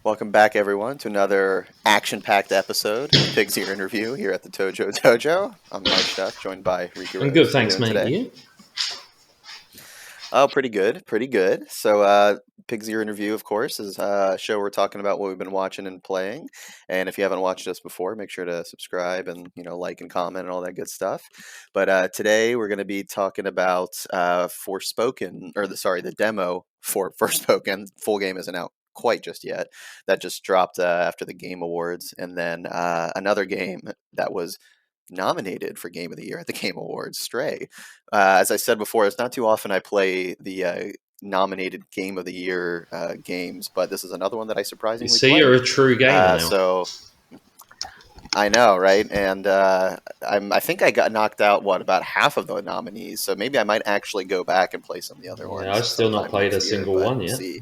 Welcome back, everyone, to another action-packed episode of Pig's Ear Interview here at the Tojo Dojo. I'm Myshtuff, joined by Riku Rose. I'm good, thanks, mate. Today? You? Oh, pretty good. So, Pig's Ear Interview, of course, is a show we're talking about what we've been watching and playing. And if you haven't watched us before, make sure to subscribe and like and comment and all that good stuff. But today we're going to be talking about Forspoken, or the demo for Forspoken. Full game isn't out quite just yet. That just dropped after the Game Awards, and then another game that was nominated for Game of the Year at the Game Awards, Stray. As I said before, it's not too often I play the nominated Game of the Year games, but this is another one that I surprisingly See, played. you're a true gamer now. So I know, right? And I think I got knocked out, about half of the nominees, so maybe I might actually go back and play some of the other ones. I've still not played a single one yet. See.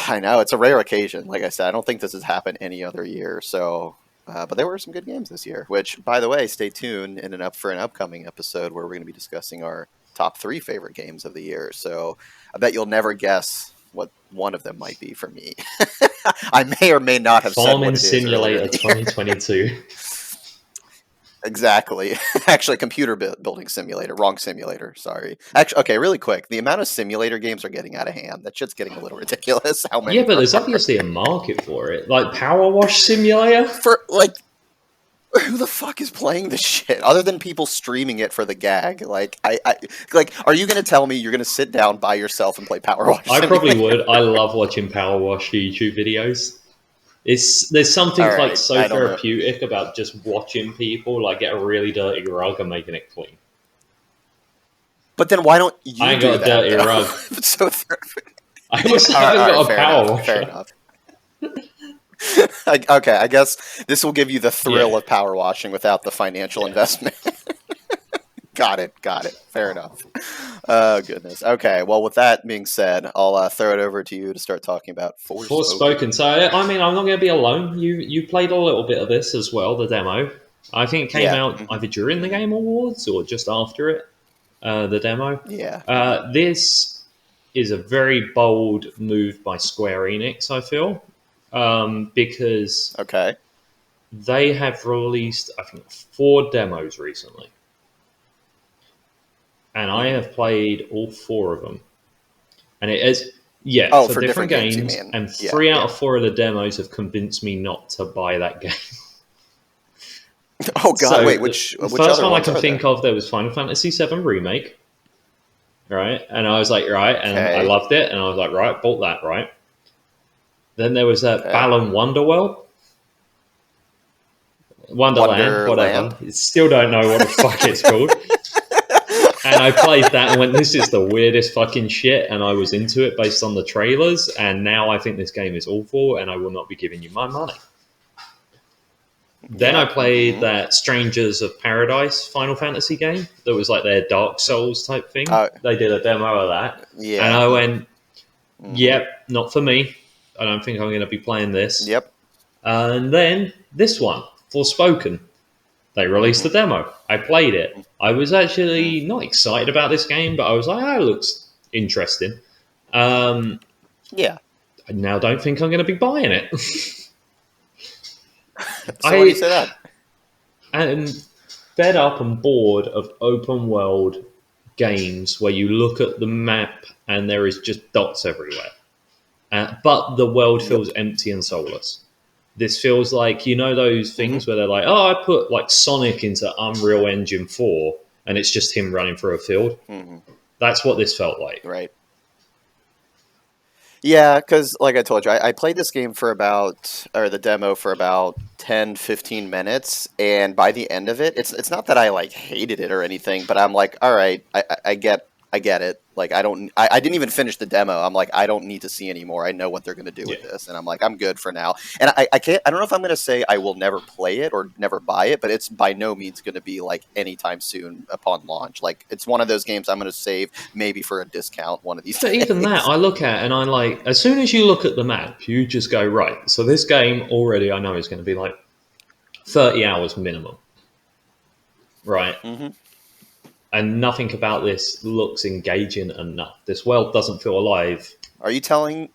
I know, it's a rare occasion. Like I said, I don't think this has happened any other year. So, but there were some good games this year. Which, by the way, stay tuned for an upcoming episode where we're going to be discussing our top 3 favorite games of the year. So, I bet you'll never guess what one of them might be for me. I may or may not have said what it is. Farming Simulator 2022. Exactly. Actually, computer building simulator. Wrong simulator. Sorry. Actually, okay, really quick. The amount of simulator games are getting out of hand. That shit's getting a little ridiculous. How many? Yeah, but there's obviously a market for it. Like Power Wash Simulator? Who the fuck is playing this shit? Other than people streaming it for the gag. Are you going to tell me you're going to sit down by yourself and play Power Wash Simulator? I probably would. I love watching Power Wash YouTube videos. There's something so therapeutic about just watching people get a really dirty rug and making it clean. But then why don't you I ain't got a dirty rug. It's so therapeutic. I also haven't got a power washer. Fair enough. Okay, I guess this will give you the thrill of power washing without the financial investment. Got it. Fair enough. Oh, goodness. Okay, well, with that being said, I'll throw it over to you to start talking about Forspoken. So, I mean, I'm not going to be alone. You played a little bit of this as well, the demo. I think it came out either during the Game Awards or just after it, the demo. Yeah. This is a very bold move by Square Enix, I feel, because they have released, I think, 4 demos recently. And I have played all 4 of them. And it is, for different games. And 3 out of 4 of the demos have convinced me not to buy that game. Oh, God, so wait, which first one I can think of, there was Final Fantasy VII Remake. Right? And I was like, right, and I loved it. And I was like, right, bought that, right? Then there was Balan Wonderland, whatever. Still don't know what the fuck it's called. And I played that and went, this is the weirdest fucking shit. And I was into it based on the trailers. And now I think this game is awful and I will not be giving you my money. Then I played that Strangers of Paradise Final Fantasy game that was like their Dark Souls type thing. They did a demo of that. Yeah. And I went, yep, not for me. I don't think I'm going to be playing this. Yep. And then this one, Forspoken. They released the demo. I played it. I was actually not excited about this game, but I was like, it looks interesting. I now don't think I'm going to be buying it. Why do you say that? I'm fed up and bored of open world games where you look at the map and there is just dots everywhere. But the world feels empty and soulless. This feels like, those things where they're like, I put Sonic into Unreal Engine 4 and it's just him running through a field. Mm-hmm. That's what this felt like. Right. Yeah, because like I told you, I played this game the demo for about 10, 15 minutes. And by the end of it, it's not that I hated it or anything, but I'm like, all right, I get it. I didn't even finish the demo. I'm like, I don't need to see anymore. I know what they're going to do with this. And I'm like, I'm good for now. And I don't know if I'm going to say I will never play it or never buy it, but it's by no means going to be anytime soon upon launch. It's one of those games I'm going to save maybe for a discount one of these days. Even that, I look at and as soon as you look at the map, you just go, right. So this game already I know is going to be 30 hours minimum. Right. Mm-hmm. and nothing about this looks engaging enough. This world doesn't feel alive. Are you telling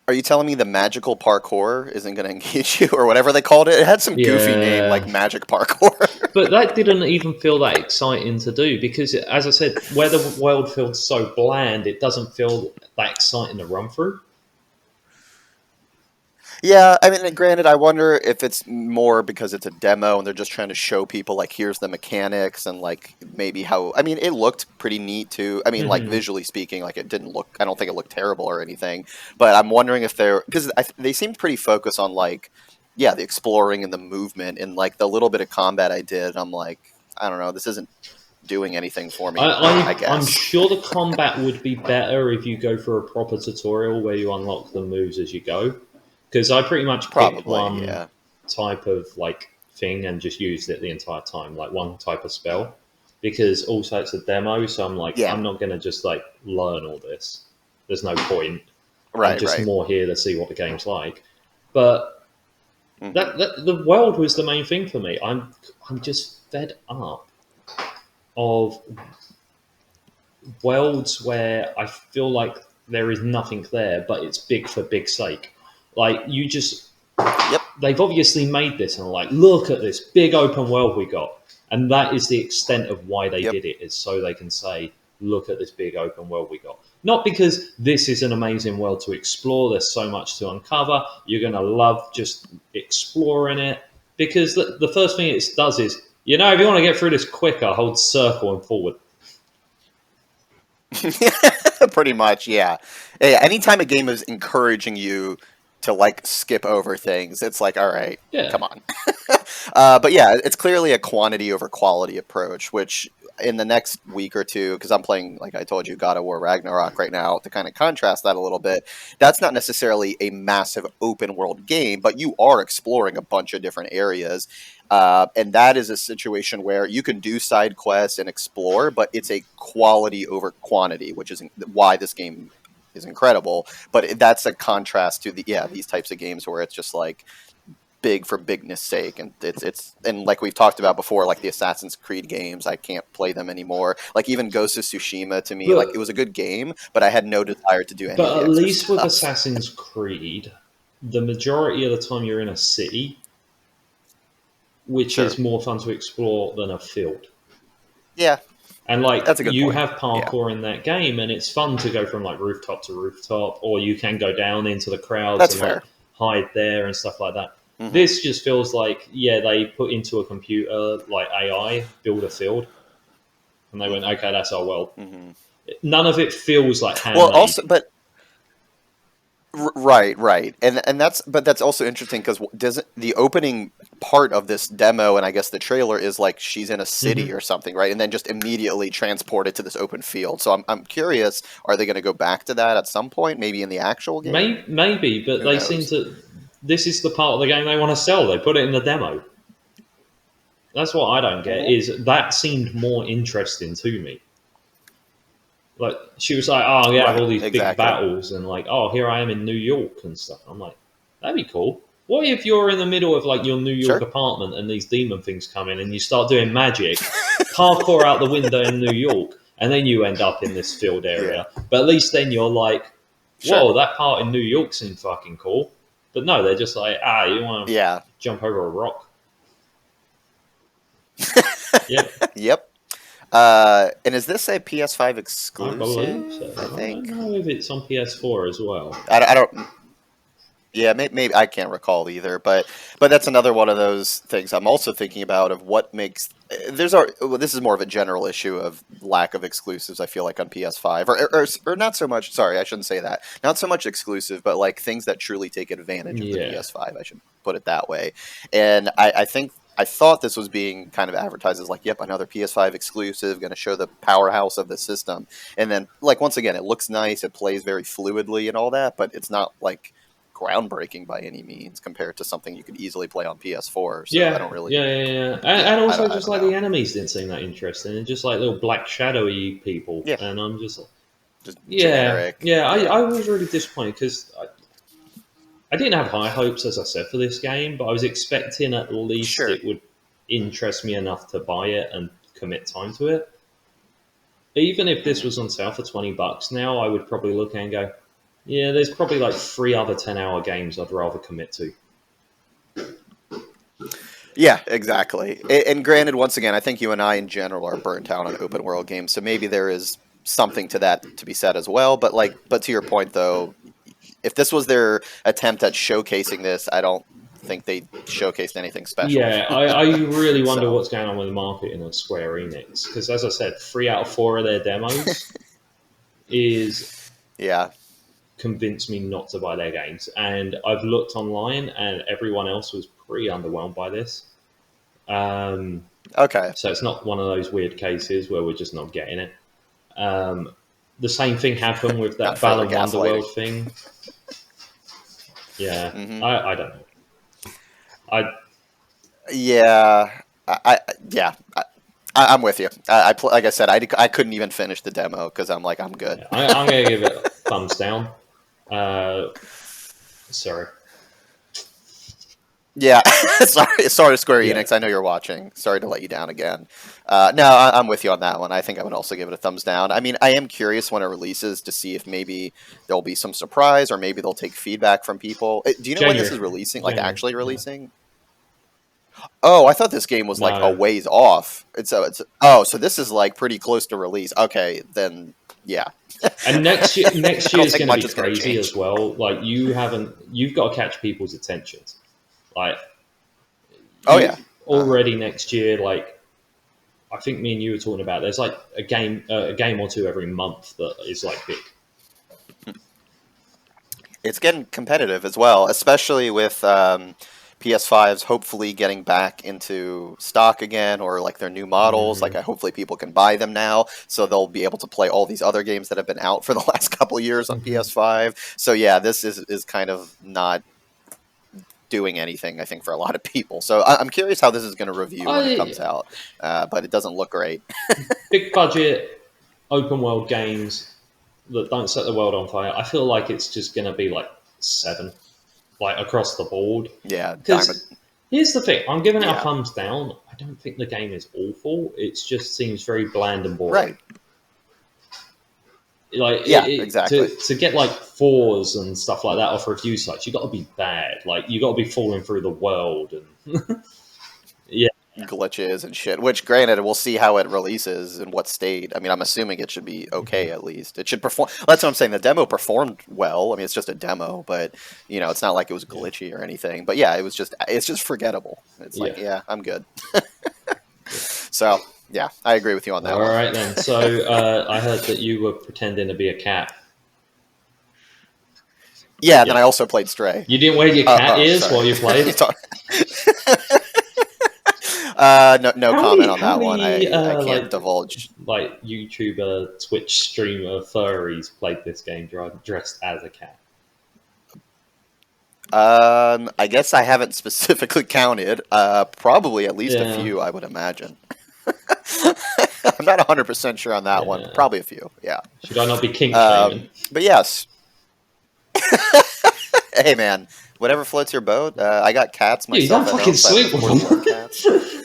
Are you telling me the magical parkour isn't going to engage you, or whatever they called it? It had some goofy name like Yeah. magic parkour. But that didn't even feel that exciting to do because, as I said, where the world feels so bland, it doesn't feel that exciting to run through. Yeah, I mean, granted, I wonder if it's more because it's a demo and they're just trying to show people, like, here's the mechanics and, like, maybe how. I mean, it looked pretty neat too. I mean, like, Hmm. visually speaking, like, it didn't look. I don't think it looked terrible or anything. But I'm wondering if they're. Because they seemed pretty focused on, like, yeah, the exploring and the movement and, like, the little bit of combat I did. I'm like, I don't know, this isn't doing anything for me, I I'm guess. sure the combat would be better if you go through a proper tutorial where you unlock the moves as you go. Because I pretty much picked Probably, one yeah. type of like thing and just used it the entire time, like one type of spell. Because also it's a demo, so I'm like, Yeah, I'm not gonna just like learn all this. There's no point. I'm right, just right. more here to see what the game's like. But Hmm. that the world was the main thing for me. I'm just fed up of worlds where I feel like there is nothing there, but it's big for big sake. Like you just, Yep. they've obviously made this and like, look at this big open world we got, and that is the extent of why they Yep. did it. Is so they can say, look at this big open world we got. Not because this is an amazing world to explore. There's so much to uncover. You're gonna love just exploring it. Because the first thing it does is, if you want to get through this quicker, hold circle and forward. Pretty much, yeah. Yeah. Anytime a game is encouraging you to, like, skip over things, it's like, all right, Yeah. come on. But yeah, it's clearly a quantity over quality approach, which in the next week or two, because I'm playing, like I told you, God of War Ragnarok right now, to kind of contrast that a little bit, that's not necessarily a massive open world game, but you are exploring a bunch of different areas. And that is a situation where you can do side quests and explore, but it's a quality over quantity, which is why this game is incredible. But that's a contrast to these types of games where it's just like big for bigness sake, and it's and like we've talked about before, like the Assassin's Creed games, I can't play them anymore. Like even Ghost of Tsushima, to me, like, it But was a good game, but I had no desire to do any of but the at extra least with stuff. Assassin's Creed, the majority of the time you're in a city, which is Sure. more fun to explore than a field. Yeah, And like that's a good you point. have Yeah. parkour in that game, and it's fun to go from like rooftop to rooftop, or you can go down into the crowds That's and like fair. hide there and stuff like that. Hmm. This just feels like they put into a computer like AI build a field, and they went, okay, that's our world. Hmm. None of it feels like Well, handmade. also, but right, right, and that's also interesting because doesn't the opening part of this demo and I guess the trailer is like she's in a city Hmm. or something, right? And then just immediately transported to this open field. So I'm curious, are they going to go back to that at some point, maybe in the actual game? Maybe, but Who they seem knows? to. This is the part of the game they want to sell. They put it in the demo. That's what I don't get. Hmm. Is that seemed more interesting to me? Like she was like, "Oh yeah, I have Right, all these big exactly. battles, and like, oh, here I am in New York and stuff." I'm like, that'd be cool. What if you're in the middle of like your New York Sure. apartment and these demon things come in and you start doing magic, parkour out the window in New York, and then you end up in this field Yeah, area? But at least then you're like, sure. whoa, that part in New York seemed fucking cool. But no, they're just like, you want to Yeah. jump over a rock? Yeah, Yep. And is this a PS5 I believe so. exclusive? I I don't think. know if it's on PS4 as well. I don't. Yeah, maybe I can't recall either, but that's another one of those things I'm also thinking about of what makes well, this is more of a general issue of lack of exclusives. I feel like on PS5 or not so much. Sorry, I shouldn't say that. Not so much exclusive, but like things that truly take advantage of the Yeah. PS5. I should put it that way. And I think I thought this was being kind of advertised as like, yep, another PS5 exclusive, going to show the powerhouse of the system. And then, like, once again, it looks nice, it plays very fluidly and all that, but it's not like groundbreaking by any means compared to something you could easily play on PS4. So I Yeah, don't really, yeah, yeah, yeah. yeah, And also, I just don't like know. the enemies didn't seem that interesting, and just like little black shadowy people. Yeah, And I'm just like, just yeah, generic. yeah. Yeah, I was really disappointed because I didn't have high hopes, as I said, for this game, but I was expecting at least sure. it would interest me enough to buy it and commit time to it. even if this Mhm. was on sale for $20 now, I would probably look and go, yeah, there's probably like 3 other 10-hour games I'd rather commit to. Yeah, exactly. And granted, once again, I think you and I in general are burnt out on open world games, so maybe there is something to that to be said as well. But but to your point though, if this was their attempt at showcasing this, I don't think they showcased anything special. Yeah, I really wonder So what's going on with the marketing of Square Enix because, as I said, 3 out of 4 of their demos is yeah, convinced me not to buy their games, and I've looked online, and everyone else was pretty underwhelmed by this. Um, okay, so it's not one of those weird cases where we're just not getting it. Um, the same thing happened with not that further Balan gaslighting. Wonderworld thing. Yeah, Hmm. I don't know. I Yeah, yeah. I'm with you. Like I said, I couldn't even finish the demo because I'm like I'm good. yeah, I'm gonna give it a thumbs down. Uh, sorry. Yeah, sorry, Square Yeah, Enix. I know you're watching. Sorry to let you down again. No, I'm with you on that one. I think I would also give it a thumbs down. I mean, I am curious when it releases to see if maybe there'll be some surprise or maybe they'll take feedback from people. Do you know when this January, is releasing? Like January. actually Yeah, releasing? Oh, I thought this game was like a no. ways off. It's oh, so this is like pretty close to release. Okay, then yeah. And next I year don't is think going to much be is going to crazy change. as well. Like you've got to catch people's attentions. Like Oh yeah. you Uh-huh. already next year, like I think me and you were talking about. There's like a game or two every month that is like big. It's getting competitive as well, especially with PS5s hopefully getting back into stock again, or like their new models. Like, Mm, I hopefully people can buy them now, so they'll be able to play all these other games that have been out for the last couple of years on mhm. PS5. So yeah, this is kind of not doing anything, I think, for a lot of people. So I'm curious how this is going to review when it I comes out, but it doesn't look great. big budget open world games that don't set the world on fire. I feel like it's just going to be like 7, like across the board. Yeah, Diamond. Because here's the thing, I'm giving it a Yeah, thumbs down. I don't think the game is awful. It just seems very bland and boring. right. Like Yeah, exactly. to get like 4s and stuff like that off review sites, you got to be bad. Like you got to be falling through the world, and yeah, Glitches and shit. Which, granted, we'll see how it releases in what state. I mean, I'm assuming it should be okay mhm. at least. It should perform. That's what I'm saying. The demo performed well. I mean, it's just a demo, but it's not like it was Yeah, glitchy or anything. But yeah, it's just forgettable. It's like, yeah, yeah, I'm good. yeah. So yeah, I agree with you on that All one. right then. So I heard that you were pretending to be a cat. Yeah, and then Yeah, I also played Stray. you didn't wear your cat Oh, ears sorry. while you played. No comment on How that one. many I can't divulge. like YouTuber, Twitch streamer furries played this game dressed as a cat? I guess I haven't specifically counted. Probably at least a Yeah, few, I would imagine. I'm not 100% sure on that one, but yeah. probably a few. Yeah. Should I not be kink shaming? But yes. Hey man, whatever floats your boat. I got cats Yeah, you myself don't at fucking home, so I sleep of course love cats. with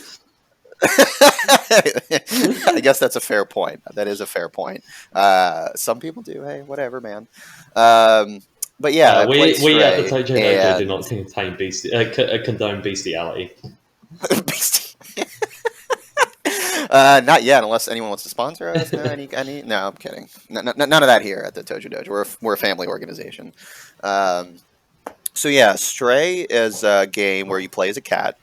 I them. guess that's a fair point. That is a fair point. Some people do. Hey, whatever, man. Um, but yeah, I played We at the Stray Tojo Dojo do and not condone bestiality. Not yet, unless anyone wants to sponsor us. No, any. No, I'm kidding. None of that here at the Tojo Dojo. We're a family organization. Um, so yeah, Stray is a game where you play as a cat.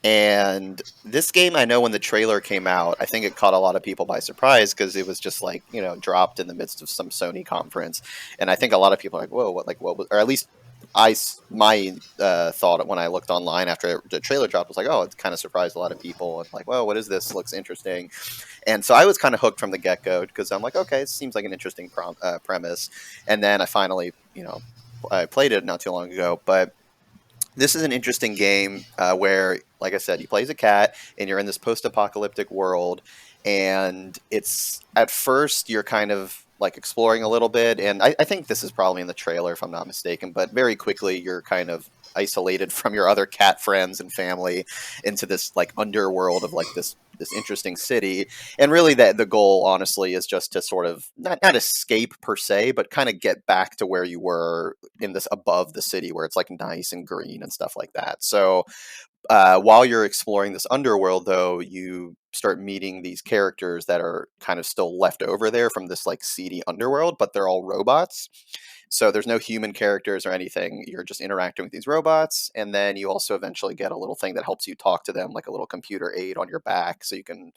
And this game, I know when the trailer came out, I think it caught a lot of people by surprise because it was just like, dropped in the midst of some Sony conference. And I think a lot of people are like, whoa, what was, or at least my thought when I looked online after the trailer dropped was like, oh, it kind of surprised a lot of people. And like, well, what is this? Looks interesting. And so I was kind of hooked from the get go because I'm like, okay, it seems like an interesting premise. And then I finally, I played it not too long ago, but this is an interesting game where, like I said, you play as a cat and you're in this post-apocalyptic world. And it's at first you're kind of like exploring a little bit. And I think this is probably in the trailer, if I'm not mistaken. But very quickly, you're kind of isolated from your other cat friends and family into this like underworld of like this this interesting city. And really, that the goal, honestly, is just to sort of not escape per se, but kind of get back to where you were in this above the city, where it's like nice and green and stuff like that. So while you're exploring this underworld, though, you start meeting these characters that are kind of still left over there from this like seedy underworld, but they're all robots. So there's no human characters or anything. You're just interacting with these robots, and then you also eventually get a little thing that helps you talk to them, like a little computer aid on your back, so you can,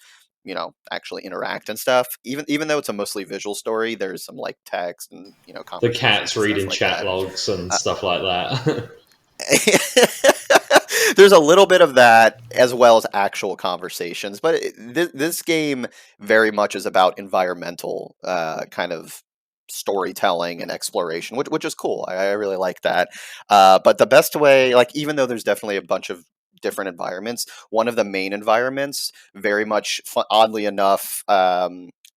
actually interact and stuff. Even though it's a mostly visual story, there's some like text and The conversations cat's and stuff reading like chat that. logs and Uh, stuff like that. There's a little bit of that as well as actual conversations, but this game very much is about environmental kind of storytelling and exploration, which is cool. I really like that. But the best way, like, even though there's definitely a bunch of different environments, one of the main environments, very much oddly enough,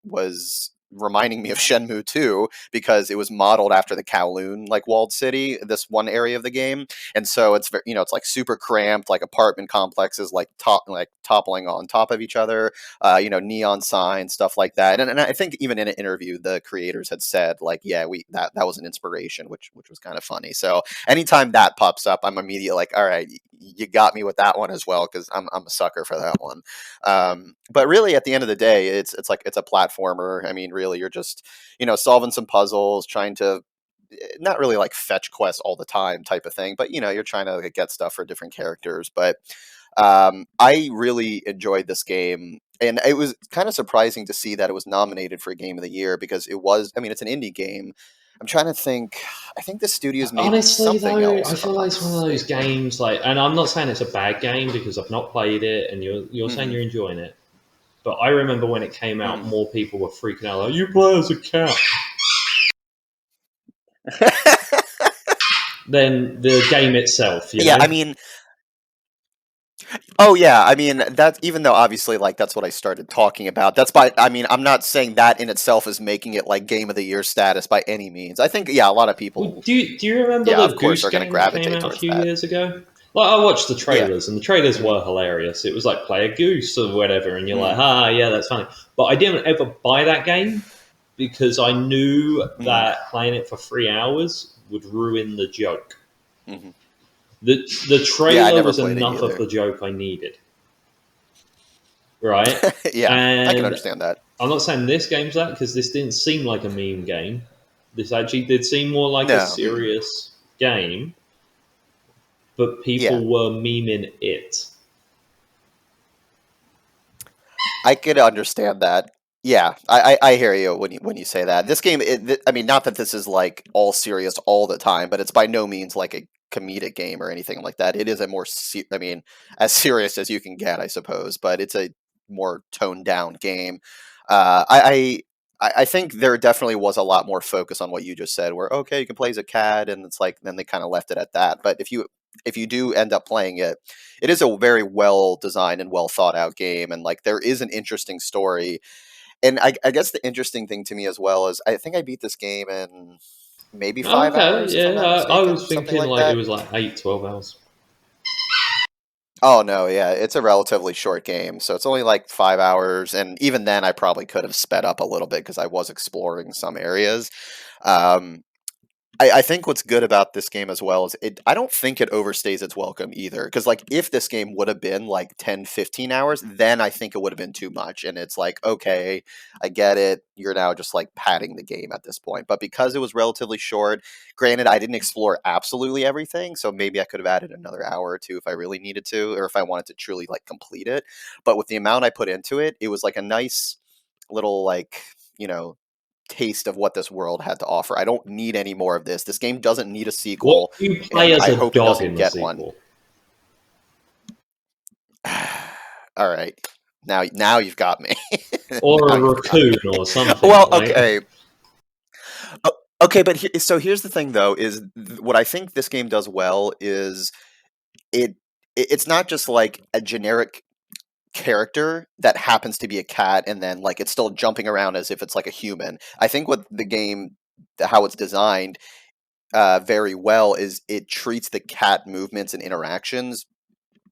was reminding me of Shenmue 2 because it was modeled after the Kowloon like walled city, this one area of the game. And so it's very, it's like super cramped, like apartment complexes, like toppling on top of each other, neon signs, stuff like that. And I think even in an interview, the creators had said like, yeah, we that was an inspiration, which was kind of funny. So anytime that pops up, I'm immediately like, all right, you got me with that one as well, because I'm a sucker for that one. But really, at the end of the day, it's a platformer. I mean, really, you're just solving some puzzles, trying to not really like fetch quests all the time type of thing, but you're trying to like, get stuff for different characters. But I really enjoyed this game, and it was kind of surprising to see that it was nominated for Game of the Year because it was. I mean, it's an indie game. I'm trying to think. I think the studio's made Honestly, something though, else, I if I'm feel like not it's one of those mistaken. games like, and I'm not saying it's a bad game because I've not played it, and you're saying Hmm. you're enjoying it. But I remember when it came out, Hmm. more people were freaking out like, "You play as a cat," than the game itself. You Yeah, know? I mean, oh yeah, I mean that's even though obviously like that's what I started talking about. That's by I mean I'm not saying that in itself is making it like game of the year status by any means. I think yeah, a lot of Well, people do you remember yeah, the of course Goose are going to game that came gravitate out a towards few that. years ago? Like, I watched the Yeah. trailers, and the trailers Hmm. were hilarious. It was like play a goose or whatever, and you're like, Hmm. ah, yeah, that's funny. But I didn't ever buy that game because I knew Hmm. that playing it for 3 hours would ruin the joke. Hmm. The Yeah, I trailer never was played it enough of either. the joke I needed, right? Yeah, I can And understand that. I'm not saying this game's that because this didn't seem like a meme game. This actually did seem more like a No. Mm. serious game, but Yeah. people were memeing it. I could understand that. Yeah, I hear you when you say that. This game, I mean, not that this is like all serious all the time, but it's by no means like a comedic game or anything like that. It is a more, I mean, as serious as you can get, I suppose, but it's a more toned down game. Uh, I, I think there definitely was a lot more focus on what you just said, where okay, you can play as a cat, and it's like then they kind of left it at that. But if you do end up playing it, it is a very well designed and well thought out game, and like there is an interesting story. And I guess the interesting thing to me as well is I think I beat this game in maybe Oh, five okay, hours if I'm yeah, not I was mistaken, something thinking like like it that. was like 8, 12 hours. Oh no, yeah, it's a relatively short game, so it's only like 5 hours, and even then I probably could have sped up a little bit because I was exploring some areas. Um, I think what's good about this game as well is I don't think it overstays its welcome either. Because like if this game would have been like 10, 15 hours, then I think it would have been too much. And it's like, okay, I get it. You're now just like padding the game at this point. But because it was relatively short, granted, I didn't explore absolutely everything. So maybe I could have added another hour or two if I really needed to, or if I wanted to truly like complete it. But with the amount I put into it, it was like a nice little like, you know, taste of what this world had to offer. I don't need any more of this. This game doesn't need a What sequel, do you play and as I a hope it dog doesn't in the get one. sequel? All right. Now you've got me. Or Now a you've got raccoon me. or something? Well, Like, okay. Okay, but so here's the thing though is what I think this game does well is it it's not just like a generic character that happens to be a cat and then like it's still jumping around as if it's like a human. I think what the game how it's designed very well is it treats the cat movements and interactions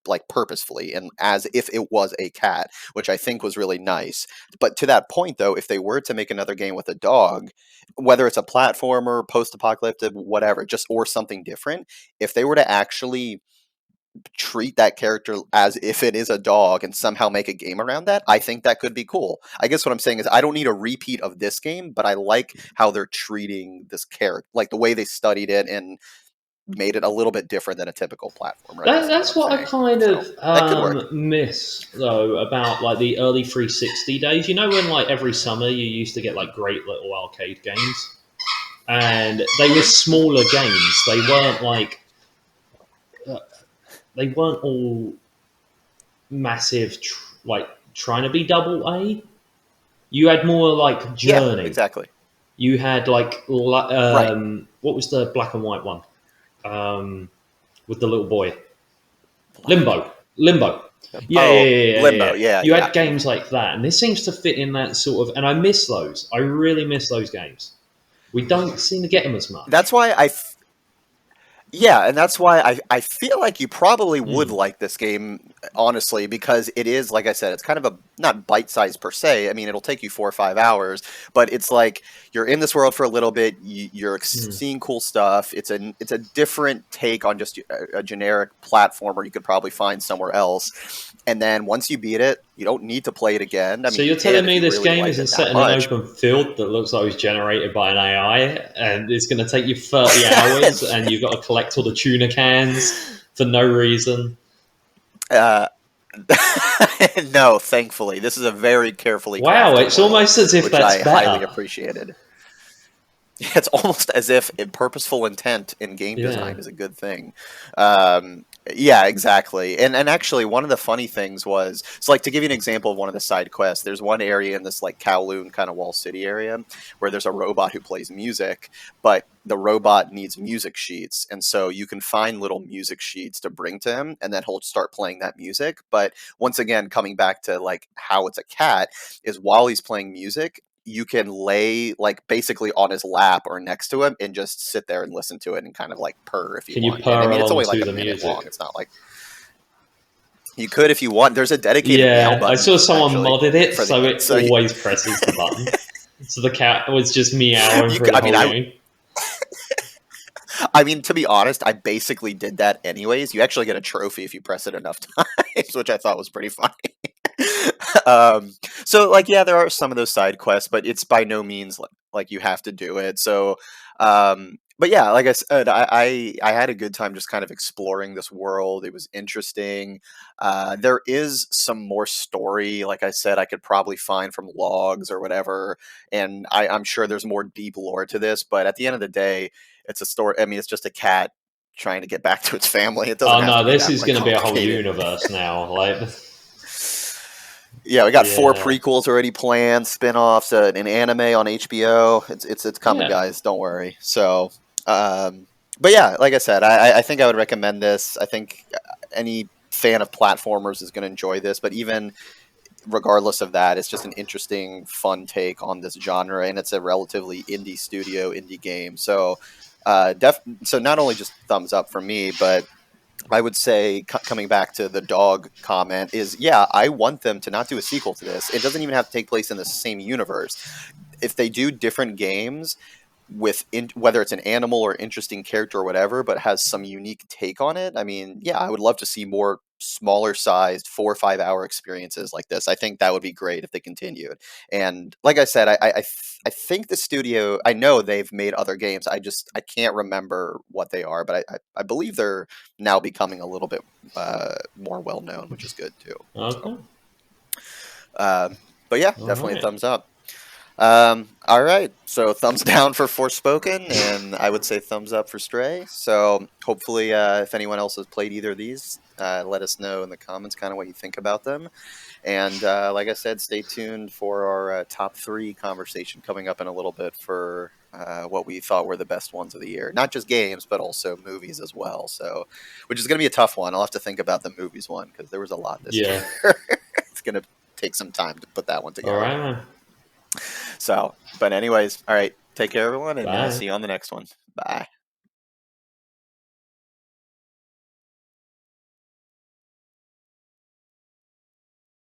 like purposefully and as if it was a cat, which I think was really nice. But to that point, though, if they were to make another game with a dog, whether it's a platformer, post-apocalyptic, whatever, just or something different, if they were to actually treat that character as if it is a dog and somehow make a game around that, I think that could be cool. I guess what I'm saying is I don't need a repeat of this game, but I like how they're treating this character, like the way they studied it and made it a little bit different than a typical platformer, I guess is what That's I'm what I saying. kind So that could work. of miss though about like the early 360 days. You know when like every summer you used to get like great little arcade games, and they were smaller games. They weren't like they weren't all massive like trying to be double A. You had more like Yeah, Journey. exactly. You had like Right. what was the black and white one with the little boy? Black and Limbo. white. Limbo. Yeah, yeah, Oh, yeah, yeah, yeah, Limbo. yeah. Yeah, You yeah. had games like that, and this seems to fit in that sort of. And I miss those. I really miss those games. We don't seem to get them as much. That's why yeah, and that's why I feel like you probably would Hmm. like this game, honestly, because it is, like I said, it's kind of a not bite-sized per se. I mean, it'll take you 4 or 5 hours, but it's like you're in this world for a little bit. You're Hmm. seeing cool stuff. It's a different take on just a generic platformer you could probably find somewhere else. And then once you beat it, you don't need to play it again. I So mean, you you're can telling if me you this really game liked isn't it that set in an much. open field that looks like it was generated by an AI, and it's going to take you 30 hours, and you've got to collect all the tuna cans for no reason? uh, no, thankfully, this is a very carefully Wow, crafted it's world, almost as if which that's I highly better. appreciated. It's almost as if purposeful intent in game Yeah. design is a good thing. Um, yeah, exactly. And actually, one of the funny things was, so like to give you an example of one of the side quests, there's one area in this like Kowloon kind of Wall City area where there's a robot who plays music, but the robot needs music sheets, and so you can find little music sheets to bring to him, and then he'll start playing that music. But once again, coming back to like how it's a cat, is while he's playing music, you can lay like basically on his lap or next to him and just sit there and listen to it and kind of like purr if you Can you want. And I purr mean, it's along only like to a the minute long. music? It's not like you could if you want. There's a dedicated meow Yeah, I button saw someone actually modded it for the so it so always presses the button. So the cat was just meowing you through the I mean whole game. I mean to be honest, I basically did that anyways. You actually get a trophy if you press it enough times, which I thought was pretty funny. um, so like yeah, there are some of those side quests, but it's by no means like you have to do it. So but yeah, like I said, I had a good time just kind of exploring this world. It was interesting. There is some more story, like I said, I could probably find from logs or whatever, and I'm sure there's more deep lore to this. But at the end of the day, it's a story. I mean, it's just a cat trying to get back to its family. It doesn't Oh have no, to be this that is like going to be a whole complicated. universe now. Like, Yeah, we got four yeah, prequels already planned, spin-offs, an anime on HBO. It's coming, yeah. guys. Don't worry. So, but yeah, like I said, I think I would recommend this. I think any fan of platformers is going to enjoy this. But even regardless of that, it's just an interesting, fun take on this genre, and it's a relatively indie studio, indie game. So, so not only just thumbs up for me, but I would say, coming back to the dog comment, is yeah, I want them to not do a sequel to this. It doesn't even have to take place in the same universe. If they do different games with whether it's an animal or interesting character or whatever, but has some unique take on it, I mean, yeah, I would love to see more smaller sized 4 or 5 hour experiences like this. I think that would be great if they continued. And like I said, I think the studio, I know they've made other games. I can't remember what they are, but I believe they're now becoming a little bit more well known, which is good too. So, Okay, um, but yeah, all definitely a right. thumbs up. All right. So thumbs down for Forspoken, and I would say thumbs up for Stray. So hopefully, if anyone else has played either of these, let us know in the comments kind of what you think about them. And like I said, stay tuned for our top three conversation coming up in a little bit for what we thought were the best ones of the year. Not just games, but also movies as well. So, which is going to be a tough one. I'll have to think about the movies one because there was a lot this Yeah. year. It's going to take some time to put that one All together. right, man. So, but anyways, all right. Take care, everyone, and Bye. see you on the next one. Bye.